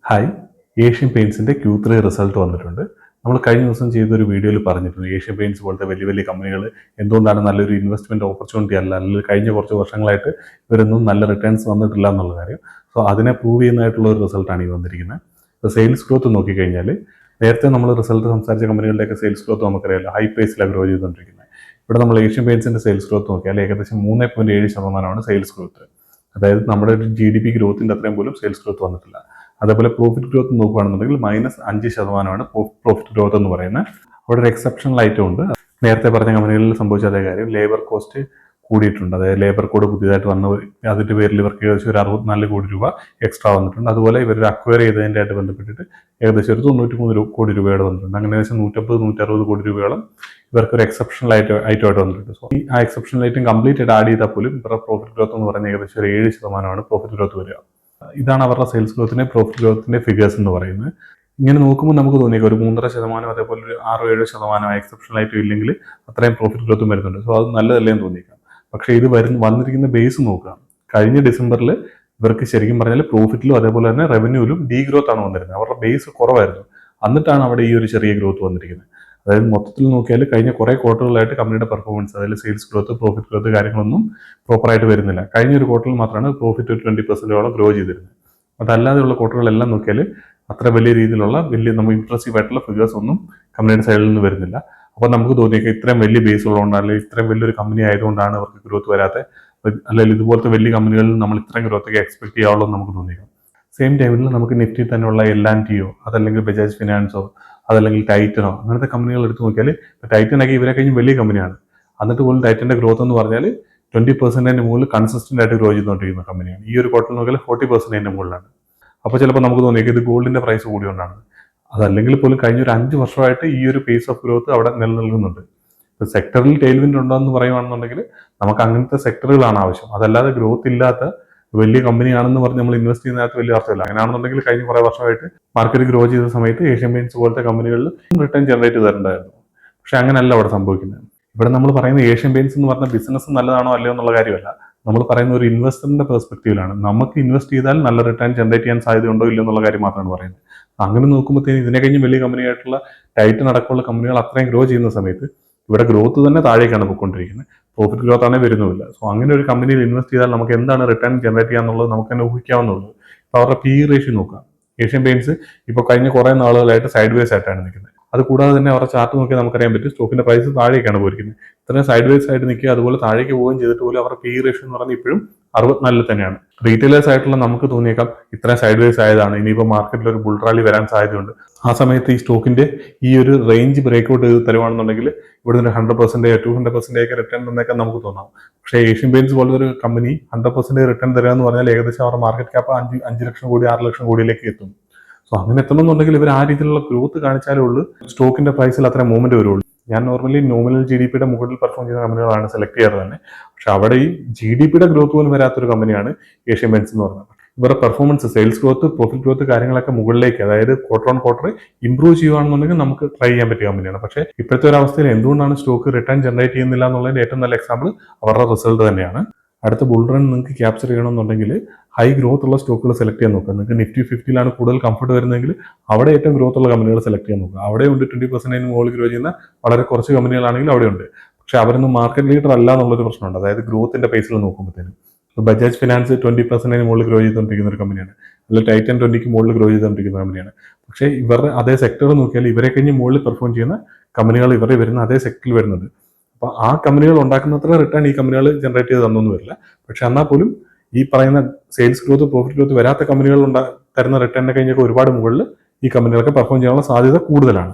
Hi, Asian പെയിൻസിന്റെ Q3 result വന്നിട്ടുണ്ട്. നമ്മൾ കഴിഞ്ഞ ദിവസം ചെയ്തൊരു വീഡിയോയിൽ പറഞ്ഞിട്ടുണ്ട് ഏഷ്യൻ പെയിൻസ് പോലത്തെ വലിയ വലിയ കമ്പനികൾ എന്തുകൊണ്ടാണ് നല്ലൊരു ഇൻവെസ്റ്റ്മെന്റ് ഓപ്പർച്യൂണിറ്റി അല്ല, അല്ലെങ്കിൽ കഴിഞ്ഞ കുറച്ച് വർഷങ്ങളായിട്ട് ഇവരൊന്നും നല്ല റിട്ടേൺസ് വന്നിട്ടില്ല എന്നുള്ള കാര്യം. സോ അതിനെ പ്രൂവ് ചെയ്യുന്നതായിട്ടുള്ള ഒരു റിസൾട്ടാണ് ഈ വന്നിരിക്കുന്നത്. ഇപ്പോൾ സെയിൽസ് ഗ്രോത്ത് നോക്കിക്കഴിഞ്ഞാൽ നേരത്തെ നമ്മൾ റിസൾട്ട് സംസാരിച്ച കമ്പനികളുടെയൊക്കെ സെയിൽസ് ഗ്രോത്ത് നമുക്കറിയാമല്ലോ, ഹൈ പേസിലാണ് ഗ്രോ ചെയ്തുകൊണ്ടിരിക്കുന്നത്. ഇവിടെ നമ്മൾ ഏഷ്യൻ പെയിൻസിന്റെ സെയിൽസ് ഗ്രോത്ത് നോക്കിയാൽ ഏകദേശം 3.7% സെയിൽസ് ഗ്രോത്ത്. അതായത് നമ്മുടെ ഒരു GDP ഗ്രോത്തിന്റെ അത്രയും പോലും സെയിൽസ് ഗ്രോത്ത് വന്നിട്ടില്ല. അതേപോലെ പ്രോഫിറ്റ് ഗ്രോത്ത് നോക്കുകയാണെന്നുണ്ടെങ്കിൽ -5% പ്രോഫിറ്റ് ഗ്രോത്ത് എന്ന് പറയുന്നത്. അവിടെ ഒരു എക്സെപ്ഷണൽ ഐറ്റം ഉണ്ട്. നേരത്തെ പറഞ്ഞ കമ്പനികളിൽ സംഭവിച്ച അതേ കാര്യം, ലേബർ കോസ്റ്റ് കൂടിയിട്ടുണ്ട്. അതായത് ലേബർ കോഡ് പുതിയതായിട്ട് വന്ന അതിന്റെ പേരിൽ ഇവർക്ക് ഏകദേശം ഒരു 64 കോടി രൂപ എക്സ്ട്രാ വന്നിട്ടുണ്ട്. അതുപോലെ ഇവർ അക്വയർ ചെയ്തതിൻ്റെ ആയിട്ട് ബന്ധപ്പെട്ടിട്ട് ഏകദേശം ഒരു 93 കോടി രൂപയോടെ വന്നിട്ടുണ്ട്. അങ്ങനെ ഏകദേശം 150-160 കോടി രൂപയോളം ഇവർക്ക് ഒരു എക്സെപ്ഷണൽ ഐറ്റമായിട്ട് വന്നിട്ടുണ്ട്. സോ ഈ ആ എക്സെപ്ഷണൽ ഐറ്റം കംപ്ലീറ്റ് ആയിട്ട് ആഡ് ചെയ്താൽ പോലും ഇവരുടെ പ്രോഫിറ്റ് ഗ്രോത്ത് എന്ന് പറയുന്നത് ഏകദേശം ഒരു 7% പ്രോഫിറ്റ് ഗ്രോത്ത് വരിക. ഇതാണ് അവരുടെ സെയിൽസ് ഗ്രോത്തിന്റെ പ്രോഫിറ്റ് ഗ്രോത്തിന്റെ ഫിഗേഴ്സ് എന്ന് പറയുന്നത്. ഇങ്ങനെ നോക്കുമ്പോൾ നമുക്ക് തോന്നിയേക്കാം ഒരു 3.5%, അതേപോലെ ഒരു 6-7% എക്സെപ്ഷണൽ ആയിട്ട് ഇല്ലെങ്കിൽ അത്രയും പ്രോഫിറ്റ് ഗ്രോത്തും വരുന്നുണ്ട്. സോ അത് നല്ലതല്ലേ എന്ന് തോന്നിയേക്കാം. പക്ഷേ ഇത് വന്നിരിക്കുന്ന ബേസ് നോക്കുക. കഴിഞ്ഞ ഡിസംബറിൽ ഇവർക്ക് ശരിക്കും പറഞ്ഞാൽ പ്രോഫിറ്റിലും അതേപോലെ തന്നെ റവന്യൂവിലും ഡീ ഗ്രോത്ത് ആണ് വന്നിരുന്നത്. അവരുടെ ബേസ് കുറവായിരുന്നു. എന്നിട്ടാണ് അവിടെ ഈ ഒരു ചെറിയ ഗ്രോത്ത് വന്നിരിക്കുന്നത്. അതായത് മൊത്തത്തിൽ നോക്കിയാൽ കഴിഞ്ഞ കുറേ ക്വാർട്ടറുകളായിട്ട് കമ്പനിയുടെ പെർഫോമൻസ്, അതായത് സെയിൽസ് ഗ്രോത്ത്, പ്രോഫിറ്റ് ഗ്രോത്ത് കാര്യങ്ങളൊന്നും പ്രോപ്പറായിട്ട് വരുന്നില്ല. കഴിഞ്ഞ ഒരു ക്വാർട്ടറിൽ മാത്രമാണ് പ്രോഫിറ്റ് ഒരു 20% ഗ്രോ ചെയ്തിരുന്നത്. അതല്ലാതെയുള്ള ക്വാർട്ടറുകളെല്ലാം നോക്കിയാൽ അത്ര വലിയ രീതിയിലുള്ള നമുക്ക് ഇംപ്രസീവ് ആയിട്ടുള്ള ഫിഗേഴ്സ് ഒന്നും കമ്പനിയുടെ സൈഡിൽ നിന്ന് വരുന്നില്ല. അപ്പോൾ നമുക്ക് തോന്നിയേക്കാം ഇത്രയും വലിയ ബേസ് ഉള്ളതുകൊണ്ടാണ്, അല്ലെങ്കിൽ ഇത്രയും വലിയൊരു കമ്പനി ആയതുകൊണ്ടാണ് അവർക്ക് ഗ്രോത്ത് വരാതെ, അല്ലെങ്കിൽ ഇതുപോലത്തെ വലിയ കമ്പനികളിൽ നമ്മൾ ഇത്രയും ഗ്രോത്തൊക്കെ എക്സ്പെക്ട് ചെയ്യാവുള്ളൂ എന്ന് നമുക്ക് തോന്നിയേക്കാം. സെയിം ടൈമിൽ നമുക്ക് നിഫ്റ്റി തന്നെയുള്ള L&Tയോ അതല്ലെങ്കിൽ ബജാജ് ഫിനാൻസോ അതല്ലെങ്കിൽ ടൈറ്റനോ അങ്ങനത്തെ കമ്പനികൾ എടുത്ത് നോക്കിയാൽ, ടൈറ്റനൊക്കെ ഇവരെ കഴിഞ്ഞ് വലിയ കമ്പനിയാണ്. എന്നിട്ട് പോലും ടൈറ്റന്റെ ഗ്രോത്ത് എന്ന് പറഞ്ഞാൽ 20% മുകളിൽ കൺസിസ്റ്റന്റ് ആയിട്ട് ഗ്രോ ചെയ്തുകൊണ്ടിരിക്കുന്ന കമ്പനിയാണ്. ഈ ഒരു ക്വാർട്ടറിൽ നോക്കിയാൽ 40% മുകളിലാണ്. അപ്പോൾ ചിലപ്പോൾ നമുക്ക് തോന്നിയേക്കും ഇത് ഗോൾഡിന്റെ പ്രൈസ് കൂടിയോണ്ടാണ്. അതല്ലെങ്കിൽ പോലും കഴിഞ്ഞ ഒരു 5 വർഷമായിട്ട് ഈ ഒരു പേസ് ഓഫ് ഗ്രോത്ത് അവിടെ നിലനിൽക്കുന്നുണ്ട്. ഇപ്പോൾ സെക്ടറിൽ ടെയിൽവിൻഡ് ഉണ്ടോ എന്ന് പറയുകയാണെന്നുണ്ടെങ്കിൽ നമുക്ക് അങ്ങനത്തെ സെക്ടറുകളാണ് ആവശ്യം. അതല്ലാതെ ഗ്രോത്ത് ഇല്ലാത്ത വലിയ കമ്പനിയാണെന്ന് പറഞ്ഞ് നമ്മൾ ഇൻവെസ്റ്റ് ചെയ്യുന്നതിനകത്ത് വലിയ അർത്ഥമില്ല. അങ്ങനെയാണെന്നുണ്ടെങ്കിൽ കഴിഞ്ഞ കുറേ വർഷമായിട്ട് മാർക്കറ്റ് ഗ്രോ ചെയ്ത സമയത്ത് ഏഷ്യൻ പെയിന്റ്സ് പോലത്തെ കമ്പനികളിൽ റിട്ടേൺ ജനറേറ്റ് ചെയ്തിട്ടുണ്ടായിരുന്നു. പക്ഷെ അങ്ങനെയല്ല അവിടെ സംഭവിക്കുന്നത്. ഇവിടെ നമ്മൾ പറയുന്ന ഏഷ്യൻ പെയിന്റ്സ് എന്ന് പറഞ്ഞ ബിസിനസ് നല്ലതാണോ അല്ലയോ എന്നുള്ള കാര്യമല്ല. നമ്മൾ പറയുന്ന ഒരു ഇൻവെസ്റ്ററിന്റെ പെർസ്പെക്റ്റീവിലാണ്. നമുക്ക് ഇൻവെസ്റ്റ് ചെയ്താൽ നല്ല റിട്ടേൺ ജനറേറ്റ് ചെയ്യാൻ സാധ്യതയുണ്ടോ ഇല്ലയോ എന്നുള്ള കാര്യം മാത്രമാണ് പറയുന്നത്. അങ്ങനെ നോക്കുമ്പോഴത്തേക്കും ഇതിനെ കഴിഞ്ഞ് വലിയ കമ്പനിയായിട്ടുള്ള ടൈറ്റൻ അടക്കമുള്ള കമ്പനികൾ അത്രയും ഗ്രോ ചെയ്യുന്ന സമയത്ത് ഇവിടെ ഗ്രോത്ത് തന്നെ താഴേക്കാണ് പോയിക്കൊണ്ടിരിക്കുന്നത്. പ്രോഫിറ്റ് ഗ്രോത്ത് ആണെങ്കിൽ വരുന്നുമില്ല. സോ അങ്ങനെ ഒരു കമ്പനിയിൽ ഇൻവെസ്റ്റ് ചെയ്താൽ നമുക്ക് എന്താണ് റിട്ടേൺ ജനറേറ്റ് ചെയ്യാന്നുള്ളത് നമുക്ക് തന്നെ ഊഹിക്കാവുന്നുള്ളൂ. ഇപ്പോൾ അവരുടെ PE റേഷ്യോ നോക്കാം. ഏഷ്യൻ പെയിന്റ്സ് ഇപ്പോൾ കഴിഞ്ഞ കുറേ നാളുകളായിട്ട് സൈഡ് വേസ് ആയിട്ടാണ് നിൽക്കുന്നത്. അത് കൂടാതെ തന്നെ അവരുടെ ചാർട്ട് നോക്കിയാൽ നമുക്കറിയാൻ പറ്റും സ്റ്റോക്കിന്റെ പ്രൈസ് താഴേക്കാണ് പോയിരിക്കുന്നത്. ഇത്രയും സൈഡ് വേസ് ആയിട്ട് നിൽക്കുക, അതുപോലെ താഴേക്ക് പോവുകയും ചെയ്തിട്ട് പോലും അവരുടെ PE റേഷ്യോ എന്ന് പറഞ്ഞാൽ ഇപ്പോഴും 64 തന്നെയാണ്. റീറ്റെയിലേഴ്സ് ആയിട്ടുള്ള നമുക്ക് തോന്നിയേക്കാം ഇത്രയും സൈഡ് വേസ് ആയതാണ്, ഇനിയിപ്പോൾ മാർക്കറ്റിൽ ഒരു ബുൾ റാലി വരാൻ സാധ്യതയുണ്ട്. ആ സമയത്ത് ഈ സ്റ്റോക്കിന്റെ ഈ ഒരു റേഞ്ച് ബ്രേക്ക്ഔട്ട് ചെയ്ത് തരുവാണെന്നുണ്ടെങ്കിൽ ഇവിടുന്ന് 100%, 200% ഒക്കെ റിട്ടേൺ തന്നേക്കാൻ നമുക്ക് തോന്നാം. പക്ഷേ ഏഷ്യൻ പെയിന്റ്സ് പോലത്തെ ഒരു കമ്പനി 100% റിട്ടേൺ തരിക എന്ന് പറഞ്ഞാൽ ഏകദേശം അവരുടെ മാർക്കറ്റ് ക്യാപ്പ് 5 ലക്ഷം കോടി 6 ലക്ഷം കോടിയിലേക്ക് എത്തും. സോ അങ്ങനെ എത്തണമെന്നുണ്ടെങ്കിൽ ഇവർ ആ രീതിയിലുള്ള ഗ്രോത്ത് കാണിച്ചാലേ ഉള്ളൂ സ്റ്റോക്കിന്റെ പ്രൈസിൽ അത്ര മൂവ്മെന്റ് വരുള്ളൂ. ഞാൻ നോർമലി നോമിനൽ GDP മുകളിൽ പെർഫോം ചെയ്യുന്ന കമ്പനികളാണ് സെലക്ട് ചെയ്യാറ് തന്നെ. പക്ഷെ അവിടെ ഈ GDP ഗ്രോത്ത് പോലും വരാത്തൊരു കമ്പനിയാണ് ഏഷ്യൻ പെയിന്റ്സ് എന്ന് പറയുന്നത്. ഇവരുടെ performance, sales growth, profit growth കാര്യങ്ങളൊക്കെ മുകളിലേക്ക്, അതായത് ക്വാർട്ടർ ഓൺ ക്വാർട്ടർ ഇംപ്രൂവ് ചെയ്യുകയാണെന്നുണ്ടെങ്കിൽ നമുക്ക് ട്രൈ ചെയ്യാൻ പറ്റിയ കമ്പനിയാണ്. പക്ഷേ ഇപ്പോഴത്തെ ഒരു അവസ്ഥയിൽ എന്തുകൊണ്ടാണ് സ്റ്റോക്ക് റിട്ടേൺ ജനറേറ്റ് ചെയ്യുന്നില്ല എന്നുള്ളതിന്റെ ഏറ്റവും നല്ല എക്സാമ്പിൾ അവരുടെ റിസൾട്ട് തന്നെയാണ്. അടുത്ത ബുൾ റൺ നിങ്ങൾക്ക് ക്യാപ്ചർ ചെയ്യണമെന്നുണ്ടെങ്കിൽ ഹൈ ഗ്രോത്ത് ഉള്ള സ്റ്റോക്കുകൾ സെലക്ട് ചെയ്യാൻ നോക്കുക. നിങ്ങൾക്ക് നിഫ്റ്റി 50 കൂടുതൽ കംഫർട്ട് വരുന്നതെങ്കിൽ അവിടെ ഏറ്റവും ഗ്രോത്ത് ഉള്ള കമ്പനികൾ സെലക്ട് ചെയ്യാൻ നോക്കുക. അവിടെയുണ്ട് 20% മുകളിൽ ഗ്രോ ചെയ്യുന്ന വളരെ കുറച്ച് കമ്പനികളാണെങ്കിൽ അവിടെയുണ്ട്. പക്ഷെ അവരൊന്നും മാർക്കറ്റ് ലീഡർ അല്ല എന്നുള്ളൊരു പ്രശ്നമുണ്ട്. അതായത് ഗ്രോത്തിന്റെ പേസിൽ നോക്കുമ്പോഴത്തേനും ബജാജ് ഫിനാൻസ് 20% മുകളിൽ ഗ്രോ ചെയ്തുകൊണ്ടിരിക്കുന്ന ഒരു കമ്പനിയാണ്, അല്ലെങ്കിൽ ടൈറ്റൻ 20 മുകളിൽ ഗ്രോ ചെയ്തുകൊണ്ടിരിക്കുന്ന കമ്പനിയാണ്. പക്ഷേ ഇവരുടെ അതേ സെക്ടർ നോക്കിയാൽ ഇവരെ കഴിഞ്ഞ് മുകളിൽ പെർഫോം ചെയ്യുന്ന കമ്പനികൾ ഇവരെ വരുന്ന അതേ സെക്ടറിൽ വരുന്നുണ്ട്. അപ്പോൾ ആ കമ്പനികൾ ഉണ്ടാക്കുന്നത്ര റിട്ടേൺ ഈ കമ്പനികൾ ജനറേറ്റ് ചെയ്ത് തന്നൊന്നും വരില്ല. പക്ഷെ എന്നാൽ പോലും ഈ പറയുന്ന സെയിൽസ് ഗ്രോത്ത്, പ്രോഫിറ്റ് ഗ്രോത്ത് വരാത്ത കമ്പനികൾ തരുന്ന റിട്ടേണിനെ കഴിഞ്ഞൊക്കെ ഒരുപാട് മുകളിൽ ഈ കമ്പനികൾക്ക് പെർഫോം ചെയ്യാനുള്ള സാധ്യത കൂടുതലാണ്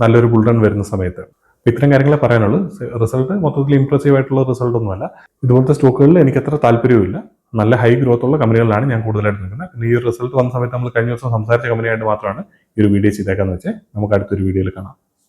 നല്ലൊരു ബുൾ റൺ വരുന്ന സമയത്ത്. ഇത്തരം കാര്യങ്ങളെ പറയാനുള്ളൂ. റിസൾട്ട് മൊത്തത്തിൽ ഇംപ്രസീവ് ആയിട്ടുള്ള റിസൾട്ട് ഒന്നുമല്ല. ഇതുപോലത്തെ സ്റ്റോക്കുകളിൽ എനിക്ക് അത്ര താല്പര്യമില്ല. നല്ല ഹൈ ഗ്രോത്ത് ഉള്ള കമ്പനികളിലാണ് ഞാൻ കൂടുതലായിട്ട് നിൽക്കുന്നത്. പിന്നെ ഈ റിസൾട്ട് വന്ന സമയത്ത് നമ്മൾ കഴിഞ്ഞ ദിവസം സംസാരിച്ച കമ്പനിയായിട്ട് മാത്രമാണ് ഈ ഒരു വീഡിയോ ചെയ്തേക്കാന്ന് വെച്ചാൽ നമുക്ക് അടുത്തൊരു വീഡിയോയിൽ കാണാം.